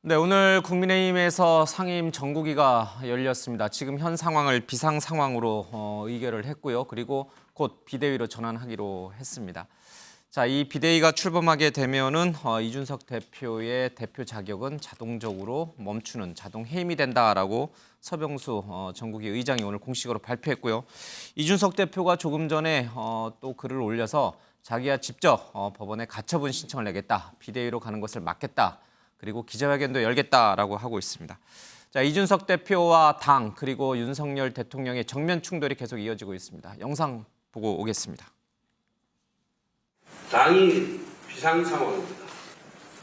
네, 오늘 국민의힘에서 상임 정국위가 열렸습니다. 지금 현 상황을 비상 상황으로 의결을 했고요. 그리고 곧 비대위로 전환하기로 했습니다. 자, 이 비대위가 출범하게 되면은 이준석 대표의 대표 자격은 자동적으로 멈추는 자동 해임이 된다라고 서병수 정국위 의장이 오늘 공식으로 발표했고요. 이준석 대표가 조금 전에 또 글을 올려서 자기가 직접 법원에 가처분 신청을 내겠다, 비대위로 가는 것을 막겠다. 그리고 기자회견도 열겠다라고 하고 있습니다. 자, 이준석 대표와 당 그리고 윤석열 대통령의 정면 충돌이 계속 이어지고 있습니다. 영상 보고 오겠습니다. 당이 비상 상황입니다.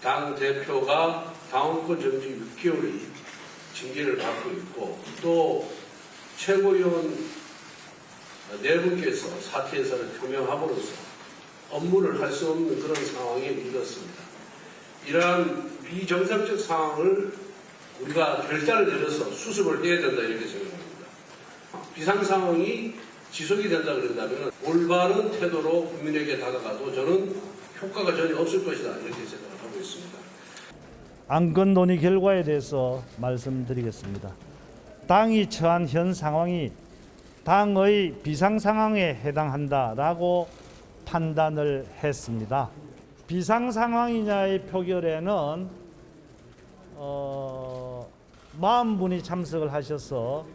당 대표가 당원권 정지 6개월의 징계를 받고 있고 또 최고위원 네 분께서 사퇴 의사를 표명함으로써 업무를 할 수 없는 그런 상황에 이르렀습니다. 이러한 비정상적 상황을 우리가 결단을 내려서 수습을 해야 된다 이렇게 생각합니다. 비상 상황이 지속이 된다 그런다면 올바른 태도로 국민에게 다가가도 저는 효과가 전혀 없을 것이다 이렇게 생각을 하고 있습니다. 안건 논의 결과에 대해서 말씀드리겠습니다. 당이 처한 현 상황이 당의 비상 상황에 해당한다라고 판단을 했습니다. 비상 상황이냐의 표결에는 40분이 참석을 하셔서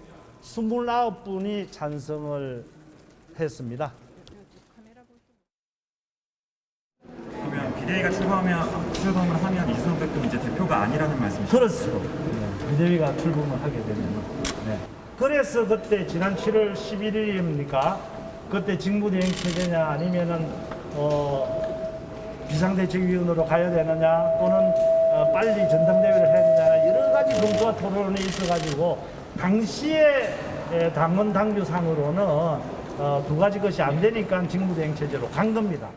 29분이 찬성을 했습니다. 그러면 비대위가 출범을 하면 이준석 대표는 이제 대표가 아니라는 말씀이시죠? 그렇죠. 네, 비대위가 출범을 하게 되면. 네. 그래서 그때 지난 7월 11일입니까? 그때 직무대행 체제냐 아니면은 비상대책위원으로 가야 되느냐 또는 빨리 전당대회를 해야 되느냐 여러 가지 검토와 토론이 있어가지고 당시에 당원 당규상으로는 두 가지 것이 안 되니까 직무대행 체제로 간 겁니다.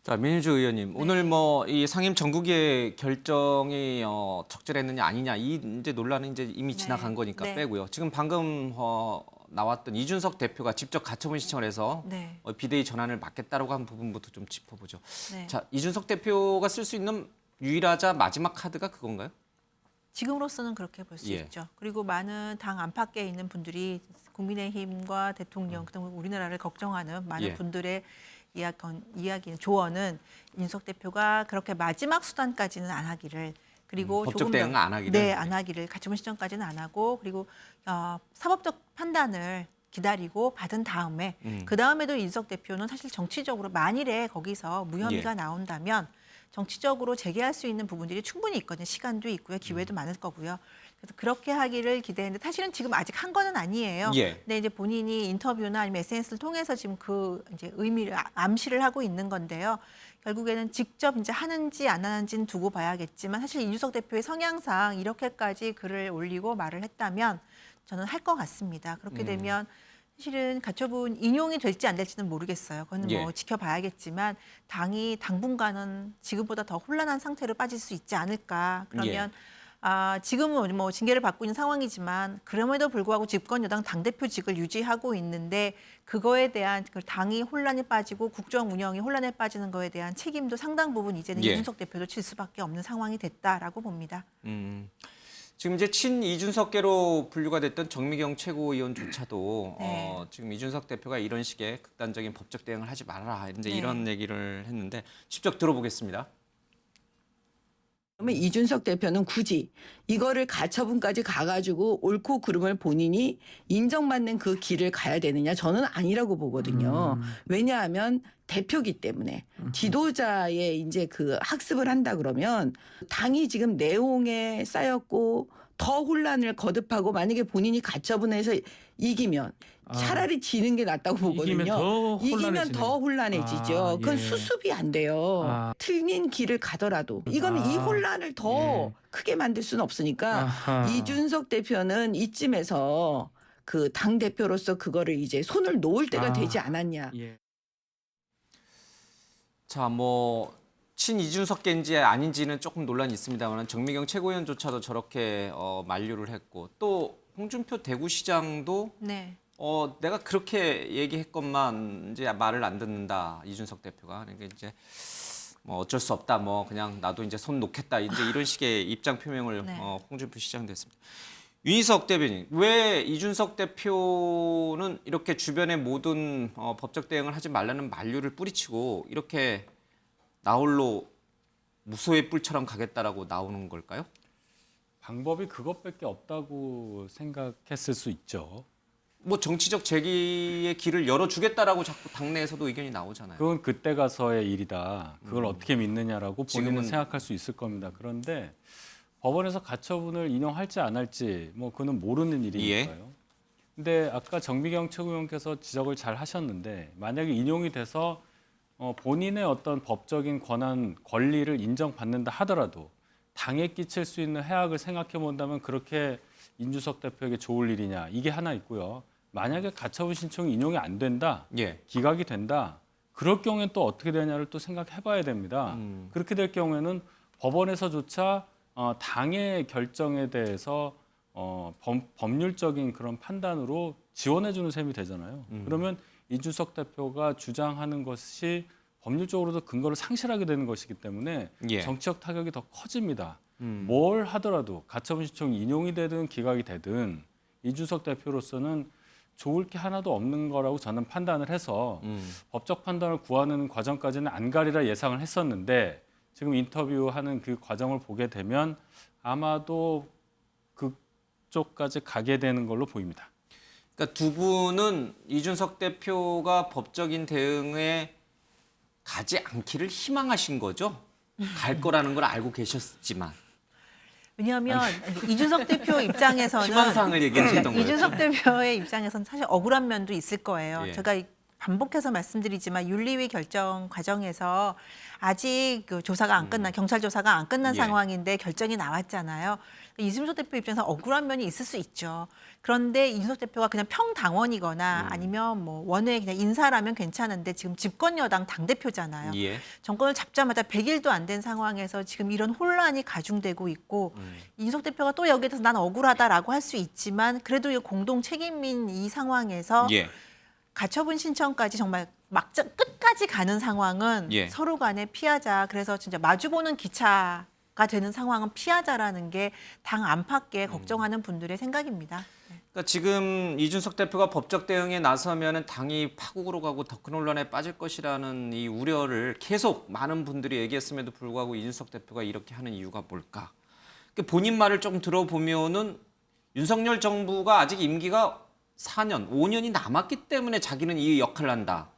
자, 민주주 의원님, 오늘 뭐 이 상임 정국위의 결정이 적절했느냐 아니냐 이 이제 논란은 이제 이미 지나간 거니까 빼고요. 지금 방금 나왔던 이준석 대표가 직접 가처분 신청을 해서 비대위 전환을 막겠다라고 한 부분부터 좀 짚어보죠. 자, 이준석 대표가 쓸 수 있는 유일하자 마지막 카드가 그건가요? 지금으로서는 그렇게 볼 수 있죠. 그리고 많은 당 안팎에 있는 분들이 국민의힘과 대통령, 그다음에 우리나라를 걱정하는 많은 분들의 이야기는 조언은 이준석 대표가 그렇게 마지막 수단까지는 안 하기를 그리고 법적 조금 대응 안 하기를. 네, 안 하기를 가처분 신청까지는 안 하고 그리고 사법적 판단을 기다리고 받은 다음에 그 다음에도 이준석 대표는 사실 정치적으로 만일에 거기서 무혐의가 나온다면 정치적으로 재개할 수 있는 부분들이 충분히 있거든요. 시간도 있고요, 기회도 많을 거고요. 그래서 그렇게 하기를 기대했는데 사실은 지금 아직 한 거는 아니에요. 근데 이제 본인이 인터뷰나 아니면 SNS를 통해서 지금 그 이제 의미를 암시를 하고 있는 건데요. 결국에는 직접 이제 하는지 안 하는지는 두고 봐야겠지만 사실 이준석 대표의 성향상 이렇게까지 글을 올리고 말을 했다면 저는 할 것 같습니다. 그렇게 되면 사실은 가처분 인용이 될지 안 될지는 모르겠어요. 그건 뭐 지켜봐야겠지만 당이 당분간은 지금보다 더 혼란한 상태로 빠질 수 있지 않을까. 그러면 지금은 뭐 징계를 받고 있는 상황이지만 그럼에도 불구하고 집권 여당 당대표직을 유지하고 있는데 그거에 대한 당이 혼란에 빠지고 국정 운영이 혼란에 빠지는 거에 대한 책임도 상당 부분 이제는 이준석 대표도 질 수밖에 없는 상황이 됐다라고 봅니다. 지금 이제 친 이준석계로 분류가 됐던 정미경 최고위원조차도 지금 이준석 대표가 이런 식의 극단적인 법적 대응을 하지 말아라 이제 이런 얘기를 했는데 직접 들어보겠습니다. 그러면 이준석 대표는 굳이 이거를 가처분까지 가가지고 옳고 그름을 본인이 인정받는 그 길을 가야 되느냐? 저는 아니라고 보거든요. 왜냐하면 대표기 때문에 지도자의 이제 그 학습을 한다 그러면 당이 지금 내홍에 쌓였고 더 혼란을 거듭하고 만약에 본인이 가처분해서 이기면 차라리 지는 게 낫다고 보거든요. 이기면 더 혼란해지죠. 그건 수습이 안 돼요. 틀린 길을 가더라도 이거는 이 혼란을 더 크게 만들 수는 없으니까 이준석 대표는 이쯤에서 그 당 대표로서 그거를 이제 손을 놓을 때가 되지 않았냐. 자, 뭐 친 이준석계인지 아닌지는 조금 논란이 있습니다만 정미경 최고위원조차도 저렇게 만류를 했고 또 홍준표 대구시장도 내가 그렇게 얘기했건만 이제 말을 안 듣는다 이준석 대표가 그러니까 이제 뭐 어쩔 수 없다, 뭐 그냥 나도 이제 손 놓겠다, 이제 이런 식의 입장 표명을 네. 홍준표 시장 됐습니다. 윤희석 대변인, 왜 이준석 대표는 이렇게 주변의 모든 법적 대응을 하지 말라는 만류를 뿌리치고 이렇게 나홀로 무소의 뿔처럼 가겠다라고 나오는 걸까요? 방법이 그것밖에 없다고 생각했을 수 있죠. 뭐 정치적 제기의 길을 열어주겠다라고 자꾸 당내에서도 의견이 나오잖아요. 그건 그때 가서의 일이다. 그걸 어떻게 믿느냐라고 본인은 지금은- 생각할 수 있을 겁니다. 그런데 법원에서 가처분을 인용할지 안 할지 뭐 그는 모르는 일이니까요. 근데 아까 정미경 최고위원께서 지적을 잘 하셨는데 만약에 인용이 돼서 본인의 어떤 법적인 권한, 권리를 인정받는다 하더라도 당에 끼칠 수 있는 해악을 생각해 본다면 그렇게 이준석 대표에게 좋을 일이냐, 이게 하나 있고요. 만약에 가처분 신청이 인용이 안 된다, 예. 기각이 된다, 그럴 경우엔 또 어떻게 되냐를 또 생각해 봐야 됩니다. 그렇게 될 경우에는 법원에서조차 당의 결정에 대해서 법률적인 그런 판단으로 지원해 주는 셈이 되잖아요. 그러면 이준석 대표가 주장하는 것이 법률적으로도 근거를 상실하게 되는 것이기 때문에 예. 정치적 타격이 더 커집니다. 뭘 하더라도 가처분 신청이 인용이 되든 기각이 되든 이준석 대표로서는 좋을 게 하나도 없는 거라고 저는 판단을 해서 법적 판단을 구하는 과정까지는 안 가리라 예상을 했었는데 지금 인터뷰하는 그 과정을 보게 되면 아마도 그쪽까지 가게 되는 걸로 보입니다. 그러니까 두 분은 이준석 대표가 법적인 대응에 가지 않기를 희망하신 거죠? 갈 거라는 걸 알고 계셨지만 왜냐하면 이준석 대표 입장에서는 희망사항을 얘기하셨던 거예요. 이준석 대표의 입장에서는 사실 억울한 면도 있을 거예요. 예. 제가 반복해서 말씀드리지만 윤리위 결정 과정에서 아직 그 조사가 안 끝난 경찰 조사가 안 끝난 예. 상황인데 결정이 나왔잖아요. 이준석 대표 입장에서 억울한 면이 있을 수 있죠. 그런데 이준석 대표가 그냥 평당원이거나 아니면 뭐 원외 그냥 인사라면 괜찮은데 지금 집권 여당 당 대표잖아요. 예. 정권을 잡자마자 100일도 안 된 상황에서 지금 이런 혼란이 가중되고 있고 이준석 대표가 또 여기에 대해서 난 억울하다라고 할 수 있지만 그래도 이 공동 책임인 이 상황에서 예. 가처분 신청까지 정말 막장 끝까지 가는 상황은 예. 서로 간에 피하자. 그래서 진짜 마주보는 기차가 되는 상황은 피하자라는 게 당 안팎에 걱정하는 분들의 생각입니다. 네. 그러니까 지금 이준석 대표가 법적 대응에 나서면은 당이 파국으로 가고 더 큰 혼란에 빠질 것이라는 이 우려를 계속 많은 분들이 얘기했음에도 불구하고 이준석 대표가 이렇게 하는 이유가 뭘까? 그러니까 본인 말을 좀 들어보면은 윤석열 정부가 아직 임기가 4년, 5년이 남았기 때문에 자기는 이 역할을 한다.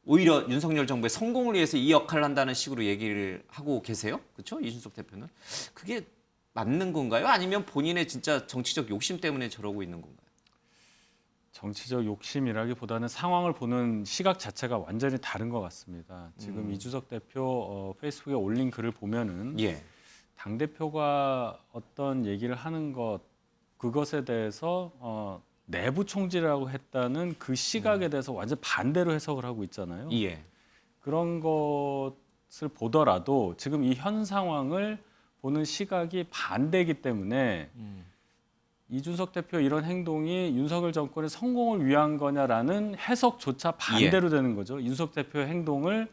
오히려 윤석열 정부의 성공을 위해서 이 역할을 한다는 식으로 얘기를 하고 계세요. 그렇죠? 이준석 대표는. 그게 맞는 건가요? 아니면 본인의 진짜 정치적 욕심 때문에 저러고 있는 건가요? 정치적 욕심이라기보다는 상황을 보는 시각 자체가 완전히 다른 것 같습니다. 지금 이준석 대표 페이스북에 올린 글을 보면은 예. 당 대표가 어떤 얘기를 하는 것 그것에 대해서 내부 총질이라고 했다는 그 시각에 대해서 완전 반대로 해석을 하고 있잖아요. 예. 그런 것을 보더라도 지금 이 현 상황을 보는 시각이 반대이기 때문에 이준석 대표 이런 행동이 윤석열 정권의 성공을 위한 거냐라는 해석조차 반대로 되는 거죠. 이준석 대표의 행동을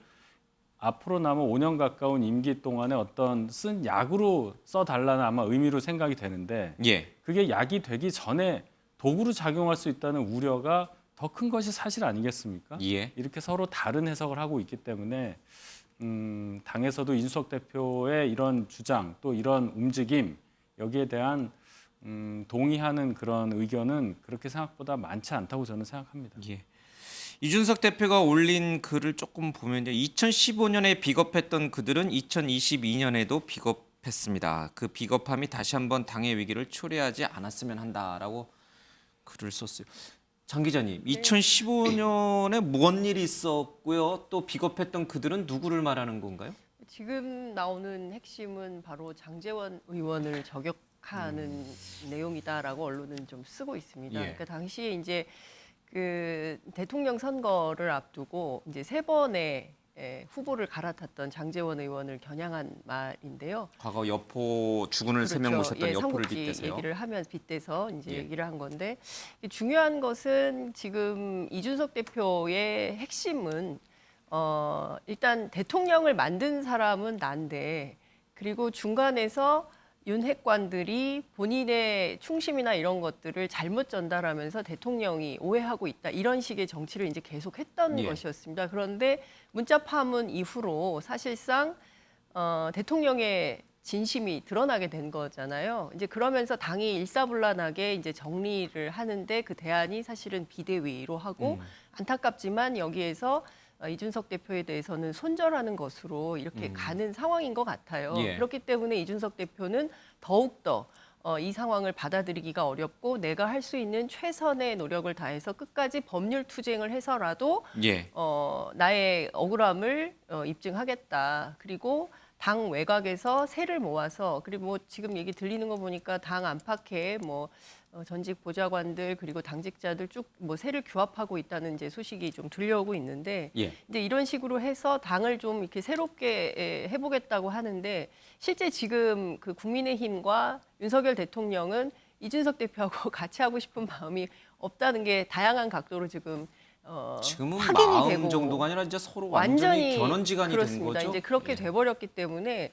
앞으로 남은 5년 가까운 임기 동안에 어떤 쓴 약으로 써달라는 아마 의미로 생각이 되는데 예. 그게 약이 되기 전에 도구로 작용할 수 있다는 우려가 더 큰 것이 사실 아니겠습니까? 예. 이렇게 서로 다른 해석을 하고 있기 때문에 당에서도 이준석 대표의 이런 주장 또 이런 움직임 여기에 대한 동의하는 그런 의견은 그렇게 생각보다 많지 않다고 저는 생각합니다. 예. 이준석 대표가 올린 글을 조금 보면요. 2015년에 비겁했던 그들은 2022년에도 비겁했습니다. 그 비겁함이 다시 한번 당의 위기를 초래하지 않았으면 한다라고 글을 썼어요. 장 기자님, 2015년에 무슨 일이 있었고요. 또 비겁했던 그들은 누구를 말하는 건가요? 지금 나오는 핵심은 바로 장제원 의원을 저격하는 내용이다라고 언론은 좀 쓰고 있습니다. 예. 그러니까 당시에 이제 그 대통령 선거를 앞두고 이제 3번의 후보를 갈아탔던 장제원 의원을 겨냥한 말인데요. 과거 여포 주군을 3명 모셨던 여포를 삼국지 빗대서요. 얘기를 하면 빗대서 이제 예. 얘기를 한 건데 중요한 것은 지금 이준석 대표의 핵심은 일단 대통령을 만든 사람은 난데 그리고 중간에서 윤핵관들이 본인의 충심이나 이런 것들을 잘못 전달하면서 대통령이 오해하고 있다. 이런 식의 정치를 이제 계속했던 것이었습니다. 그런데 문자 파문 이후로 사실상 대통령의 진심이 드러나게 된 거잖아요. 이제 그러면서 당이 일사불란하게 이제 정리를 하는데 그 대안이 사실은 비대위로 하고 안타깝지만 여기에서 이준석 대표에 대해서는 손절하는 것으로 이렇게 가는 상황인 것 같아요. 그렇기 때문에 이준석 대표는 더욱더 이 상황을 받아들이기가 어렵고 내가 할 수 있는 최선의 노력을 다해서 끝까지 법률 투쟁을 해서라도 나의 억울함을 입증하겠다. 그리고 당 외곽에서 세를 모아서 그리고 뭐 지금 얘기 들리는 거 보니까 당 안팎에 뭐 전직 보좌관들 그리고 당직자들 쭉 뭐 세를 규합하고 있다는 이제 소식이 좀 들려오고 있는데 이제 이런 식으로 해서 당을 좀 이렇게 새롭게 해보겠다고 하는데 실제 지금 그 국민의힘과 윤석열 대통령은 이준석 대표하고 같이 하고 싶은 마음이 없다는 게 다양한 각도로 지금은 확인이 마음 되고 정도가 아니라 이제 서로 완전히 견원지간이 된 그렇습니다. 거죠. 이제 그렇게 돼버렸기 때문에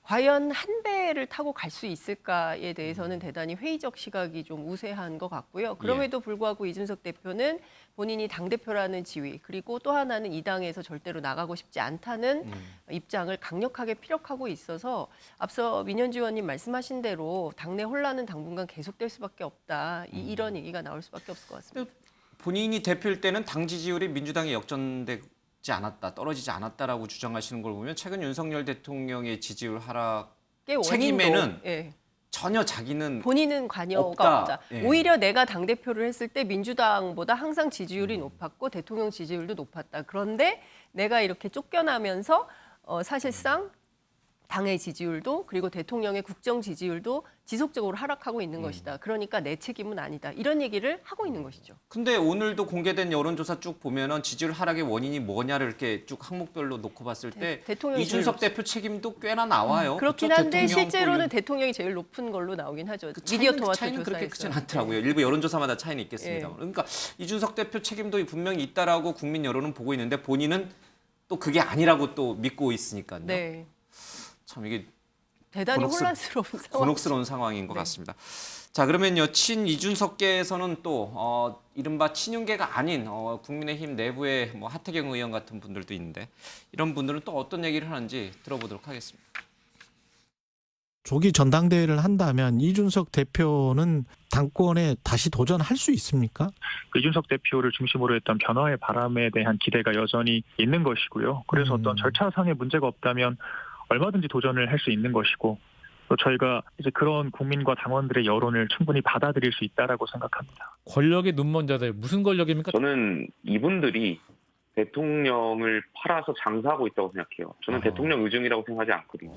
과연 한 배를 타고 갈 수 있을까에 대해서는 대단히 회의적 시각이 좀 우세한 것 같고요. 그럼에도 불구하고 이준석 대표는 본인이 당대표라는 지위 그리고 또 하나는 이 당에서 절대로 나가고 싶지 않다는 입장을 강력하게 피력하고 있어서 앞서 민현주 의원님 말씀하신 대로 당내 혼란은 당분간 계속될 수밖에 없다. 이런 얘기가 나올 수밖에 없을 것 같습니다. 본인이 대표일 때는 당 지지율이 민주당에 역전되지 않았다, 떨어지지 않았다라고 주장하시는 걸 보면 최근 윤석열 대통령의 지지율 하락 책임에는 전혀 자기는 본인은 관여가 없다. 오히려 내가 당대표를 했을 때 민주당보다 항상 지지율이 높았고 대통령 지지율도 높았다. 그런데 내가 이렇게 쫓겨나면서 사실상 당의 지지율도 그리고 대통령의 국정 지지율도 지속적으로 하락하고 있는 것이다. 그러니까 내 책임은 아니다. 이런 얘기를 하고 있는 것이죠. 근데 오늘도 공개된 여론조사 쭉 보면은 지지율 하락의 원인이 뭐냐를 이렇게 쭉 항목별로 놓고 봤을 때 이준석 대표 책임도 꽤나 나와요. 그렇긴 그렇죠? 한데 실제로는 대통령이 제일 높은 걸로 나오긴 하죠. 미디어 토마토 차이는 그렇게 조사에서. 크진 않더라고요. 일부 여론조사마다 차이는 있겠습니다. 그러니까 이준석 대표 책임도 분명히 있다라고 국민 여론은 보고 있는데 본인은 또 그게 아니라고 또 믿고 있으니까요. 네. 참 이게 대단히 혼란스러운 상황. 곤혹스러운 상황인 것 같습니다. 자, 그러면요. 친 이준석계에서는 또 이른바 친윤계가 아닌 국민의힘 내부의 뭐 하태경 의원 같은 분들도 있는데 이런 분들은 또 어떤 얘기를 하는지 들어보도록 하겠습니다. 조기 전당대회를 한다면 이준석 대표는 당권에 다시 도전할 수 있습니까? 이준석 대표를 중심으로 했던 변화의 바람에 대한 기대가 여전히 있는 것이고요. 그래서 어떤 절차상의 문제가 없다면 얼마든지 도전을 할 수 있는 것이고 또 저희가 이제 그런 국민과 당원들의 여론을 충분히 받아들일 수 있다라고 생각합니다. 권력의 눈먼자들 무슨 권력입니까? 저는 이분들이 대통령을 팔아서 장사하고 있다고 생각해요. 저는 대통령 의중이라고 생각하지 않거든요.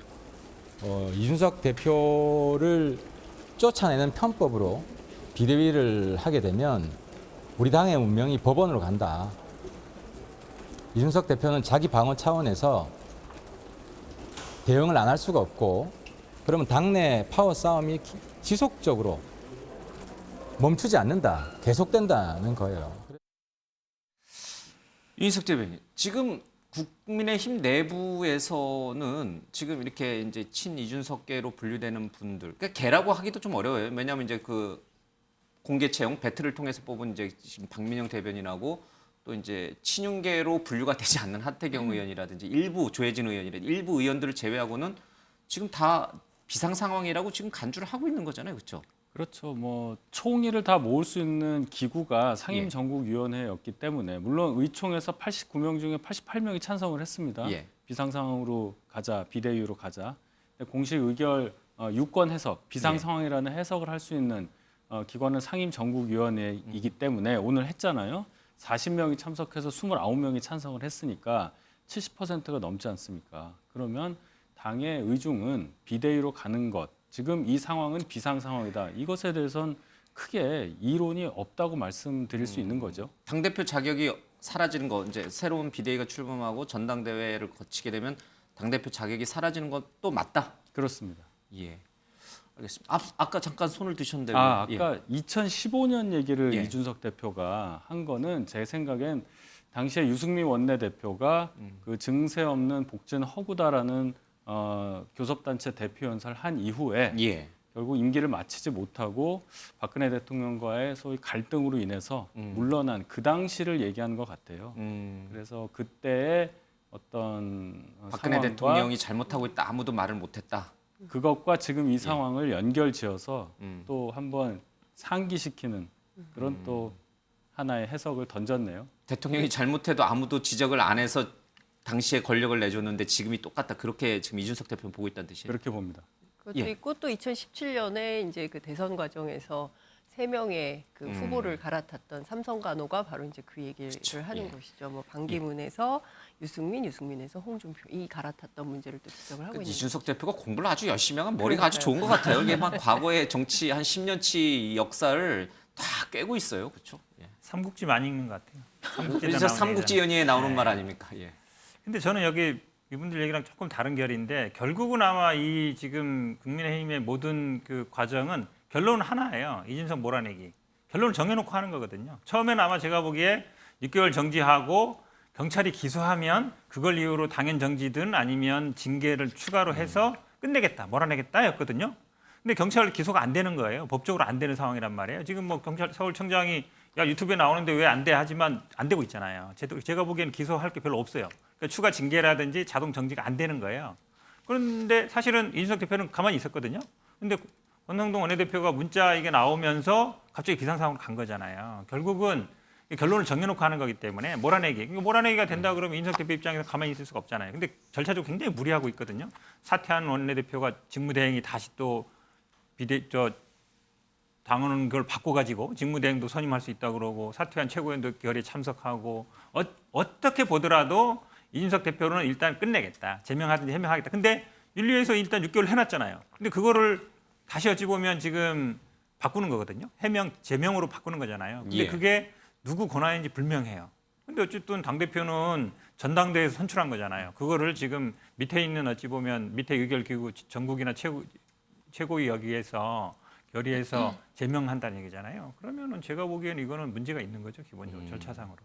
이준석 대표를 쫓아내는 편법으로 비대위를 하게 되면 우리 당의 운명이 법원으로 간다. 이준석 대표는 자기 방어 차원에서 대응을 안 할 수가 없고 그러면 당내 파워 싸움이 지속적으로 멈추지 않는다. 계속된다는 거예요. 윤희석 대변인, 지금 국민의힘 내부에서는 지금 이렇게 이제 친 이준석계로 분류되는 분들, 그러니까 계라고 하기도 좀 어려워요. 왜냐하면 이제 그 공개 채용 배틀을 통해서 뽑은 이제 지금 박민영 대변인하고 또 이제 친윤계로 분류가 되지 않는 하태경 의원이라든지 일부 조혜진 의원이라든지 일부 의원들을 제외하고는 지금 다 비상 상황이라고 지금 간주를 하고 있는 거잖아요, 그렇죠? 그렇죠. 뭐 총의를 다 모을 수 있는 기구가 상임정국위원회였기 때문에 물론 의총에서 89명 중에 88명이 찬성을 했습니다. 비상 상황으로 가자, 비대위로 가자. 공식 의결 유권 해석, 비상 상황이라는 해석을 할 수 있는 기관은 상임정국위원회이기 때문에 오늘 했잖아요. 40명이 참석해서 29명이 찬성을 했으니까 70%가 넘지 않습니까? 그러면 당의 의중은 비대위로 가는 것, 지금 이 상황은 비상 상황이다. 이것에 대해서는 크게 이론이 없다고 말씀드릴 수 있는 거죠. 당대표 자격이 사라지는 거, 이제 새로운 비대위가 출범하고 전당대회를 거치게 되면 당대표 자격이 사라지는 것도 맞다? 그렇습니다. 예. 알겠습니다. 아까 잠깐 손을 드셨는데. 아까 2015년 얘기를 이준석 대표가 한 거는 제 생각엔 당시에 유승민 원내대표가 그 증세 없는 복지는 허구다라는 교섭단체 대표 연설을 한 이후에 예. 결국 임기를 마치지 못하고 박근혜 대통령과의 소위 갈등으로 인해서 물러난 그 당시를 얘기하는 것 같아요. 그래서 그때의 어떤 박근혜 상황과 대통령이 잘못하고 있다 아무도 말을 못했다. 그것과 지금 이 상황을 연결지어서 또 한번 상기시키는 그런 또 하나의 해석을 던졌네요. 대통령이 잘못해도 아무도 지적을 안 해서 당시에 권력을 내줬는데 지금이 똑같다. 그렇게 지금 이준석 대표는 보고 있다는 뜻이에요. 그렇게 봅니다. 그것도 있고 또 2017년에 이제 그 대선 과정에서 3명의 그 후보를 갈아탔던 삼성 간호가 바로 이제 그 얘기를 하는 것이죠. 뭐 반기문에서 유승민에서 홍준표 이 갈아탔던 문제를 또 지적을 하고 있는. 이준석 대표가 공부를 아주 열심히 하면 머리가 아주 좋은 것 같아요. 이게 막 과거의 정치 한 10년치 역사를 다 꿰고 있어요. 그렇죠? 예. 삼국지 많이 읽는 것 같아요. 진짜 삼국지 연의에 나오는 말 아닙니까? 예. 근데 저는 여기 이분들 얘기랑 조금 다른 결인데 결국은 아마 이 지금 국민의힘의 모든 그 과정은 결론은 하나예요. 이준석 몰아내기. 결론을 정해놓고 하는 거거든요. 처음에는 아마 제가 보기에 6개월 정지하고 경찰이 기소하면 그걸 이유로 당연 정지든 아니면 징계를 추가로 해서 끝내겠다, 몰아내겠다였거든요. 근데 경찰 기소가 안 되는 거예요. 법적으로 안 되는 상황이란 말이에요. 지금 뭐 경찰 서울청장이 야 유튜브에 나오는데 왜 안 돼 하지만 안 되고 있잖아요. 제가 보기에는 기소할 게 별로 없어요. 그러니까 추가 징계라든지 자동 정지가 안 되는 거예요. 그런데 사실은 이준석 대표는 가만히 있었거든요. 근데 권성동 원내대표가 문자 이게 나오면서 갑자기 비상상황으로 간 거잖아요. 결국은 결론을 정해놓고 하는 거기 때문에 몰아내기가 된다 그러면 이준석 대표 입장에서 가만히 있을 수가 없잖아요. 근데 절차적으로 굉장히 무리하고 있거든요. 사퇴한 원내대표가 직무대행이 다시 또 당원은 그걸 바꿔가지고 직무대행도 선임할 수 있다고 그러고 사퇴한 최고위원도 결의에 참석하고 어떻게 보더라도 이준석 대표는 일단 끝내겠다. 제명하든지 해명하겠다. 근데 윤리위에서 일단 6개월 해놨잖아요. 근데 그거를 다시 어찌 보면 지금 바꾸는 거거든요. 제명으로 바꾸는 거잖아요. 근데 그게 누구 권한인지 불명해요. 근데 어쨌든 당대표는 전당대회에서 선출한 거잖아요. 그거를 지금 밑에 있는 어찌 보면 밑에 의결기구 전국이나 최고위 여기에서 결의해서 제명한다는 얘기잖아요. 그러면은 제가 보기에는 이거는 문제가 있는 거죠. 기본적으로 절차상으로.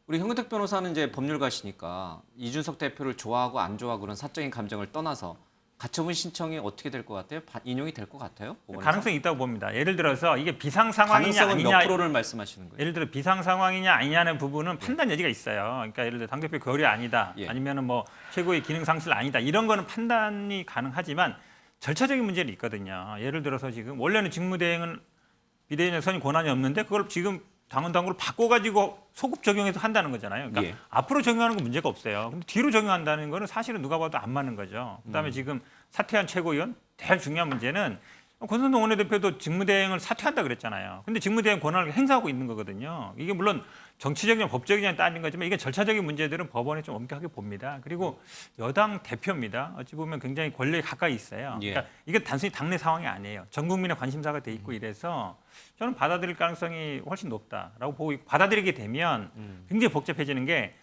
우리 현근택 변호사는 이제 법률가시니까 이준석 대표를 좋아하고 안 좋아하고 그런 사적인 감정을 떠나서 가처분 신청이 어떻게 될 것 같아요? 인용이 될 것 같아요? 법원에서? 가능성이 있다고 봅니다. 예를 들어서 이게 비상 상황이냐 가능성은 아니냐 몇 프로를 말씀하시는 거예요? 예를 들어 비상 상황이냐 아니냐는 부분은 판단 여지가 있어요. 그러니까 예를 들어 당대표 결의 아니다, 아니면은 뭐 최고의 기능 상실 아니다 이런 거는 판단이 가능하지만 절차적인 문제는 있거든요. 예를 들어서 지금 원래는 직무대행은 비대위원 선임 권한이 없는데 그걸 지금 당원당규를 바꿔가지고 소급 적용해서 한다는 거잖아요. 그러니까 앞으로 적용하는 건 문제가 없어요. 근데 뒤로 적용한다는 거는 사실은 누가 봐도 안 맞는 거죠. 그다음에 지금 사퇴한 최고위원 제일 중요한 문제는 권성동 원내대표도 직무대행을 사퇴한다 그랬잖아요. 근데 직무대행 권한을 행사하고 있는 거거든요. 이게 물론 정치적이냐 법적이냐 따진 거지만 이게 절차적인 문제들은 법원에 좀 엄격하게 봅니다. 그리고 여당 대표입니다. 어찌 보면 굉장히 권력에 가까이 있어요. 그러니까 이게 단순히 당내 상황이 아니에요. 전 국민의 관심사가 돼 있고 이래서 저는 받아들일 가능성이 훨씬 높다라고 보고 있고 받아들이게 되면 굉장히 복잡해지는 게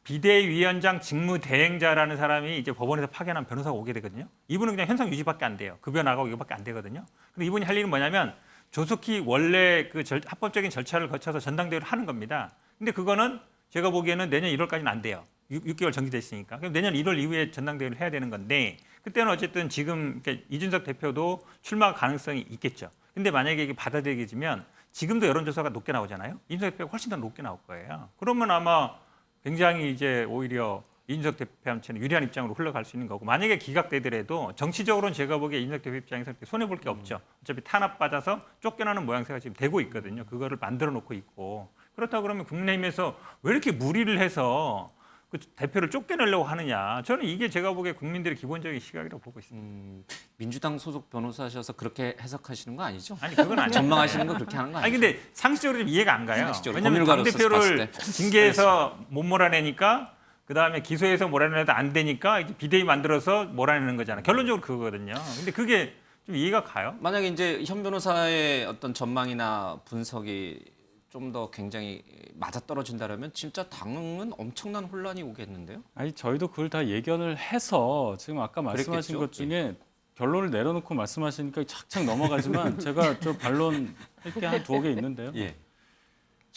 비대위원장 직무대행자라는 사람이 이제 법원에서 파견한 변호사가 오게 되거든요. 이분은 그냥 현상 유지밖에 안 돼요. 급여 나가고 이거밖에 안 되거든요. 근데 이분이 할 일은 뭐냐면 조속히 원래 그 합법적인 절차를 거쳐서 전당대회를 하는 겁니다. 근데 그거는 제가 보기에는 내년 1월까지는 안 돼요. 6개월 정지돼 있으니까. 그럼 내년 1월 이후에 전당대회를 해야 되는 건데 그때는 어쨌든 지금 그러니까 이준석 대표도 출마 가능성이 있겠죠. 근데 만약에 이게 받아들여지면 지금도 여론조사가 높게 나오잖아요. 이준석 대표가 훨씬 더 높게 나올 거예요. 그러면 아마 굉장히 이제 오히려 이준석 대표한테는 유리한 입장으로 흘러갈 수 있는 거고 만약에 기각되더라도 정치적으로는 제가 보기에 이준석 대표 입장에서 손해볼 게 없죠. 어차피 탄압받아서 쫓겨나는 모양새가 지금 되고 있거든요. 그거를 만들어 놓고 있고 그렇다 그러면 국민의힘에서 왜 이렇게 무리를 해서 그 대표를 쫓겨내려고 하느냐. 저는 이게 제가 보기에 국민들의 기본적인 시각이라고 보고 있습니다. 민주당 소속 변호사셔서 그렇게 해석하시는 거 아니죠? 아니 그건 아니죠. 전망하시는 거 그렇게 하는 거 아니죠? 아니 근데 상식적으로 좀 이해가 안 가요. 왜냐하면 법률가로서 당대표를 징계해서 못 몰아내니까 그다음에 기소해서 몰아내도 안 되니까 이제 비대위 만들어서 몰아내는 거잖아요. 결론적으로 그거거든요. 근데 그게 좀 이해가 가요? 만약에 이제 현 변호사의 어떤 전망이나 분석이 좀 더 굉장히 맞아떨어진다면 진짜 당은 엄청난 혼란이 오겠는데요? 아니 저희도 그걸 다 예견을 해서 지금 아까 말씀하신 그랬겠죠? 것 중에 결론을 내려놓고 말씀하시니까 착착 넘어가지만 제가 저 반론할 게 한 2개 있는데요.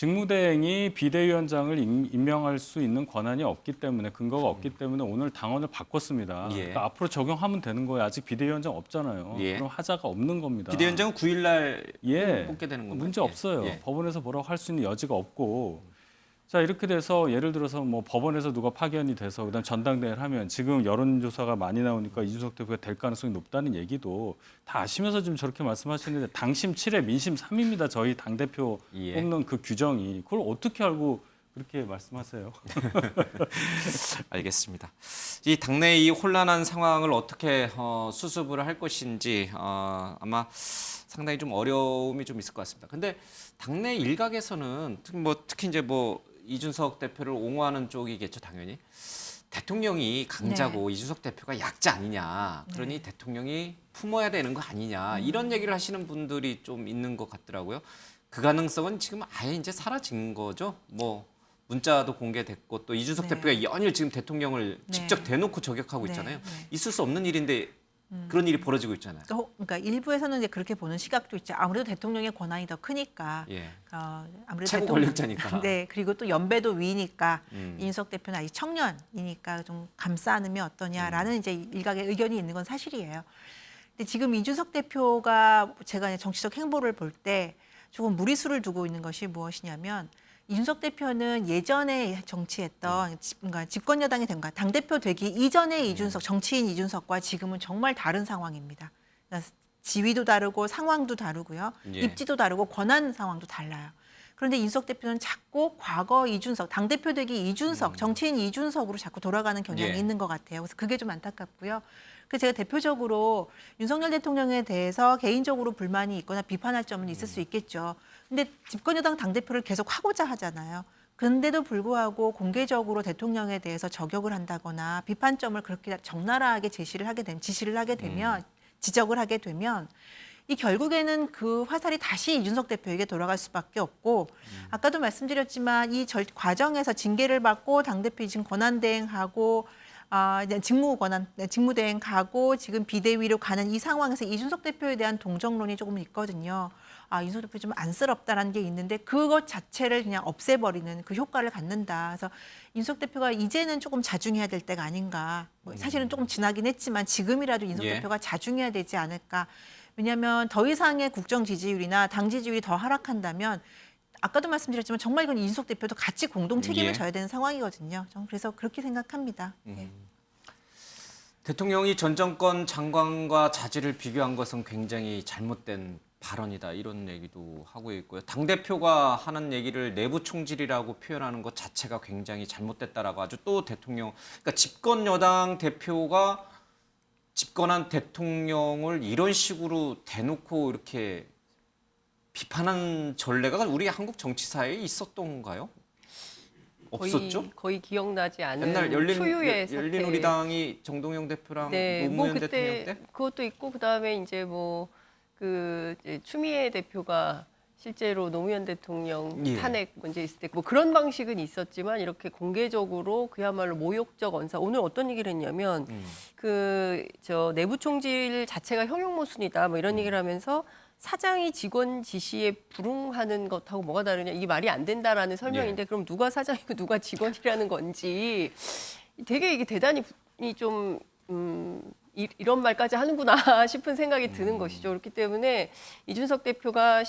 직무대행이 비대위원장을 임명할 수 있는 권한이 없기 때문에 근거가 없기 때문에 오늘 당원을 바꿨습니다. 예. 그러니까 앞으로 적용하면 되는 거예요. 아직 비대위원장 없잖아요. 예. 그럼 하자가 없는 겁니다. 비대위원장은 9일날 예. 뽑게 되는 건가요? 문제 없어요. 예. 법원에서 뭐라고 할 수 있는 여지가 없고 자 이렇게 돼서 예를 들어서 뭐 법원에서 누가 파견이 돼서 그다음 전당대회를 하면 지금 여론조사가 많이 나오니까 이준석 대표가 될 가능성이 높다는 얘기도 다 아시면서 좀 저렇게 말씀하시는데 당심 7회 민심 3입니다. 저희 당대표 예. 뽑는 그 규정이 그걸 어떻게 알고 그렇게 말씀하세요? 알겠습니다. 이 당내 이 혼란한 상황을 어떻게 수습을 할 것인지 아마 상당히 좀 어려움이 좀 있을 것 같습니다. 근데 당내 일각에서는 특히 이제 뭐 이준석 대표를 옹호하는 쪽이겠죠, 당연히. 대통령이 강자고 이준석 대표가 약자 아니냐. 그러니 대통령이 품어야 되는 거 아니냐. 이런 얘기를 하시는 분들이 좀 있는 것 같더라고요. 그 가능성은 지금 아예 이제 사라진 거죠. 뭐 문자도 공개됐고 또 이준석 대표가 연일 지금 대통령을 직접 대놓고 저격하고 있잖아요. 있을 수 없는 일인데 그런 일이 벌어지고 있잖아요. 그러니까 일부에서는 이제 그렇게 보는 시각도 있죠. 아무래도 대통령의 권한이 더 크니까. 아무래도 최고 권력자니까. 네, 그리고 또 연배도 위니까 이준석 대표는 아직 청년이니까 좀 감싸 안으면 어떠냐라는 이제 일각의 의견이 있는 건 사실이에요. 근데 지금 이준석 대표가 제가 정치적 행보를 볼 때 조금 무리수를 두고 있는 것이 무엇이냐면 이준석 대표는 예전에 정치했던 그러니까 집권 여당이 된 거야. 당대표 되기 이전의 이준석, 정치인 이준석과 지금은 정말 다른 상황입니다. 그러니까 지위도 다르고 상황도 다르고요. 입지도 다르고 권한 상황도 달라요. 그런데 이준석 대표는 자꾸 과거 이준석, 당대표 되기 이준석, 정치인 이준석으로 자꾸 돌아가는 경향이 있는 것 같아요. 그래서 그게 좀 안타깝고요. 그래서 제가 대표적으로 윤석열 대통령에 대해서 개인적으로 불만이 있거나 비판할 점은 있을 수 있겠죠. 근데 집권여당 당대표를 계속 하고자 하잖아요. 그런데도 불구하고 공개적으로 대통령에 대해서 저격을 한다거나 비판점을 그렇게 적나라하게 지시를 하게 되면 지적을 하게 되면 이 결국에는 그 화살이 다시 이준석 대표에게 돌아갈 수밖에 없고 아까도 말씀드렸지만 이 과정에서 징계를 받고 당대표 지금 권한대행하고 직무대행 가고 지금 비대위로 가는 이 상황에서 이준석 대표에 대한 동정론이 조금 있거든요. 이준석 대표 좀 안쓰럽다라는 게 있는데 그것 자체를 그냥 없애버리는 그 효과를 갖는다. 그래서 이준석 대표가 이제는 조금 자중해야 될 때가 아닌가. 사실은 조금 지나긴 했지만 지금이라도 이준석 대표가 자중해야 되지 않을까. 왜냐하면 더 이상의 국정 지지율이나 당 지지율이 더 하락한다면 아까도 말씀드렸지만 정말 이건 이준석 대표도 같이 공동 책임을 져야 되는 상황이거든요. 저는 그래서 그렇게 생각합니다. 대통령이 전 정권 장관과 자질을 비교한 것은 굉장히 잘못된 발언이다 이런 얘기도 하고 있고요. 당대표가 하는 얘기를 내부 총질이라고 표현하는 것 자체가 굉장히 잘못됐다라고 아주 또 대통령, 그러니까 집권 여당 대표가 집권한 대통령을 이런 식으로 대놓고 이렇게 비판한 전례가 우리 한국 정치사에 있었던가요? 없었죠? 거의 기억나지 않은 옛날 초유의 사태. 열린우리당이 정동영 대표랑 노무현 대통령 때 그것도 있고 그다음에 이제 추미애 대표가 실제로 노무현 대통령 탄핵 문제 있을 때 그런 방식은 있었지만 이렇게 공개적으로 그야말로 모욕적 언사. 오늘 어떤 얘기를 했냐면 내부 총질 자체가 형용모순이다 이런 얘기를 하면서 사장이 직원 지시에 불응하는 것하고 뭐가 다르냐 이게 말이 안 된다라는 설명인데 그럼 누가 사장이고 누가 직원이라는 건지 되게 이게 대단히 좀 이런 말까지 하는구나 싶은 생각이 드는 것이죠. 그렇기 때문에 이준석 대표가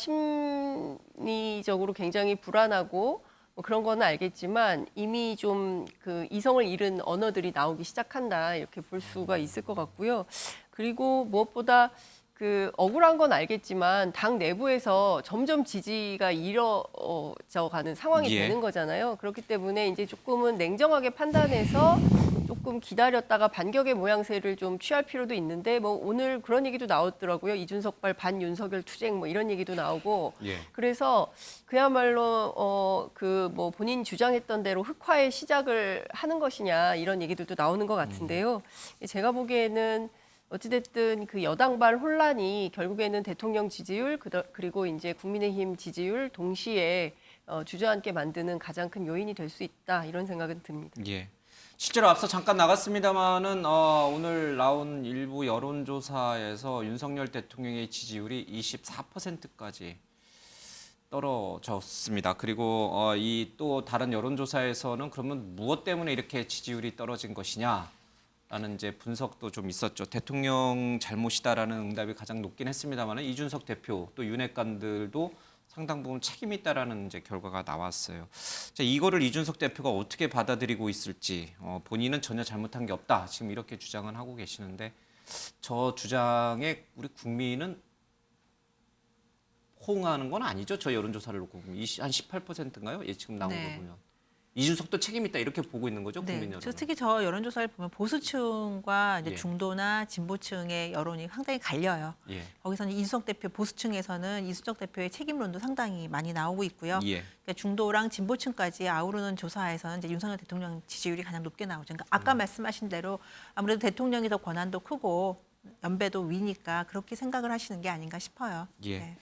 심리적으로 굉장히 불안하고 그런 거는 알겠지만 이미 좀 그 이성을 잃은 언어들이 나오기 시작한다 이렇게 볼 수가 있을 것 같고요. 그리고 무엇보다 억울한 건 알겠지만 당 내부에서 점점 지지가 잃어져 가는 상황이 되는 거잖아요. 그렇기 때문에 이제 조금은 냉정하게 판단해서 조금 기다렸다가 반격의 모양새를 좀 취할 필요도 있는데 오늘 그런 얘기도 나왔더라고요. 이준석발 반윤석열 투쟁 이런 얘기도 나오고 그래서 그야말로 본인 주장했던 대로 흑화의 시작을 하는 것이냐 이런 얘기들도 나오는 것 같은데요. 제가 보기에는 어찌됐든 그 여당발 혼란이 결국에는 대통령 지지율 그리고 이제 국민의힘 지지율 동시에 주저앉게 만드는 가장 큰 요인이 될 수 있다 이런 생각은 듭니다. 실제로 앞서 잠깐 나갔습니다만은 오늘 나온 일부 여론조사에서 윤석열 대통령의 지지율이 24%까지 떨어졌습니다. 그리고 이 또 다른 여론조사에서는 그러면 무엇 때문에 이렇게 지지율이 떨어진 것이냐라는 이제 분석도 좀 있었죠. 대통령 잘못이다라는 응답이 가장 높긴 했습니다만 이준석 대표 또 윤핵관들도 상당 부분 책임이 있다라는 이제 결과가 나왔어요. 자, 이거를 이준석 대표가 어떻게 받아들이고 있을지 본인은 전혀 잘못한 게 없다 지금 이렇게 주장은 하고 계시는데 저 주장에 우리 국민은 호응하는 건 아니죠. 저 여론조사를 놓고 보면 한 18%인가요? 예, 지금 나온 네. 거 보면 이준석도 책임 있다 이렇게 보고 있는 거죠. 국민 네, 여론. 특히 저 여론조사를 보면 보수층과 이제 예. 중도나 진보층의 여론이 상당히 갈려요. 예. 거기서는 이준석 대표 보수층에서는 이준석 대표의 책임론도 상당히 많이 나오고 있고요. 예. 그러니까 중도랑 진보층까지 아우르는 조사에서는 이제 윤석열 대통령 지지율이 가장 높게 나오죠. 그러니까 아까 말씀하신 대로 아무래도 대통령이 더 권한도 크고 연배도 위니까 그렇게 생각을 하시는 게 아닌가 싶어요. 예. 네.